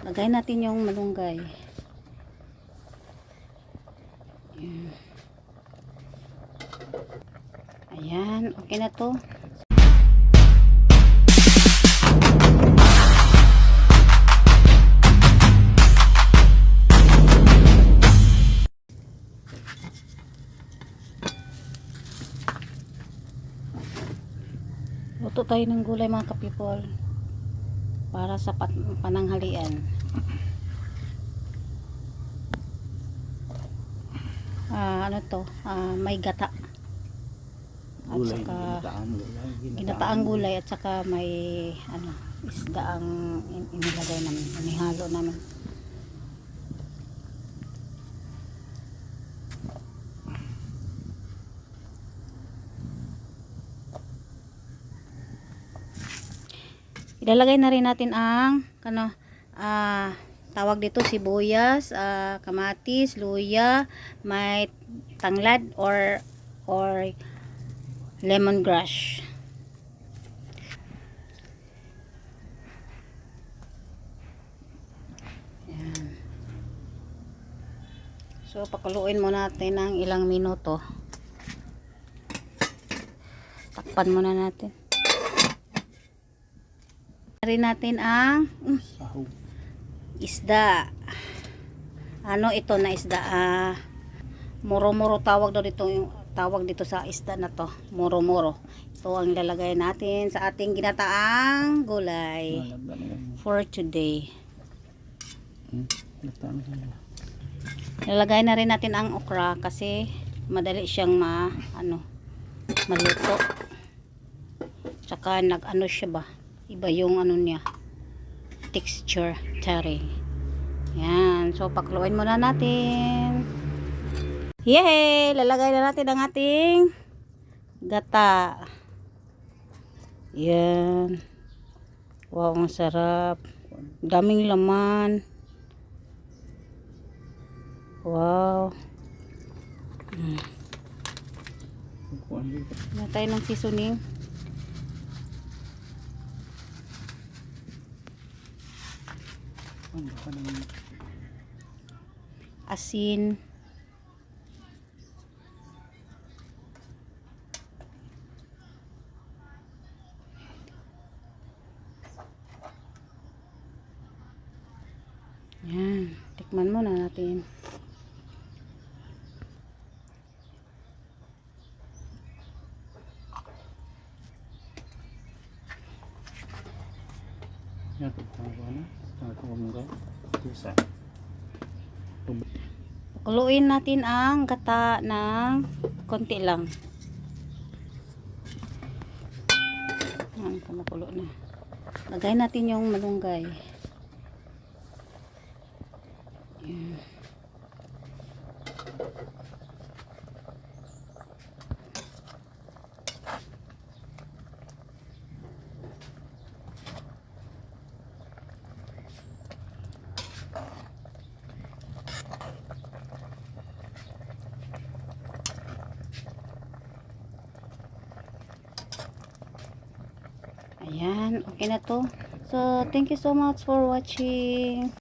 Lagay natin yung malunggay. Ayan, okay na to. Luto tayo ng gulay mga ka-people para sa pananghalian. Ano to? May gata. At Gulay, saka ginataang gulay at saka may isda ang inilagay namin, inihalo namin. Ilalagay na rin natin ang tawag dito sibuyas, kamatis, luya, may tanglad or lemongrass. Yan. So pakuluin mo natin ng ilang minuto. Takpan muna natin. Rin natin ang isda. Ano ito na isda? Moro-moro tawag dito sa isda na to. Moro-moro. Ito ang ilalagay natin sa ating ginataang gulay for today. Ilalagay na rin natin ang okra kasi madali siyang maluto. Tsaka siya ba? Iba yung niya, texture, taring. Yan, so pakuluin muna natin. Yay! Lalagay na natin ang ating gata. Yan. Wow, ang sarap. Daming laman. Wow. Na tayo ng seasoning. Asin. Yan, tikman muna natin. Pakuluin natin ang gata ng konti lang. Kumukulo na. Lagay natin yung malunggay. Yan. Ayan, okay na to. So, thank you so much for watching.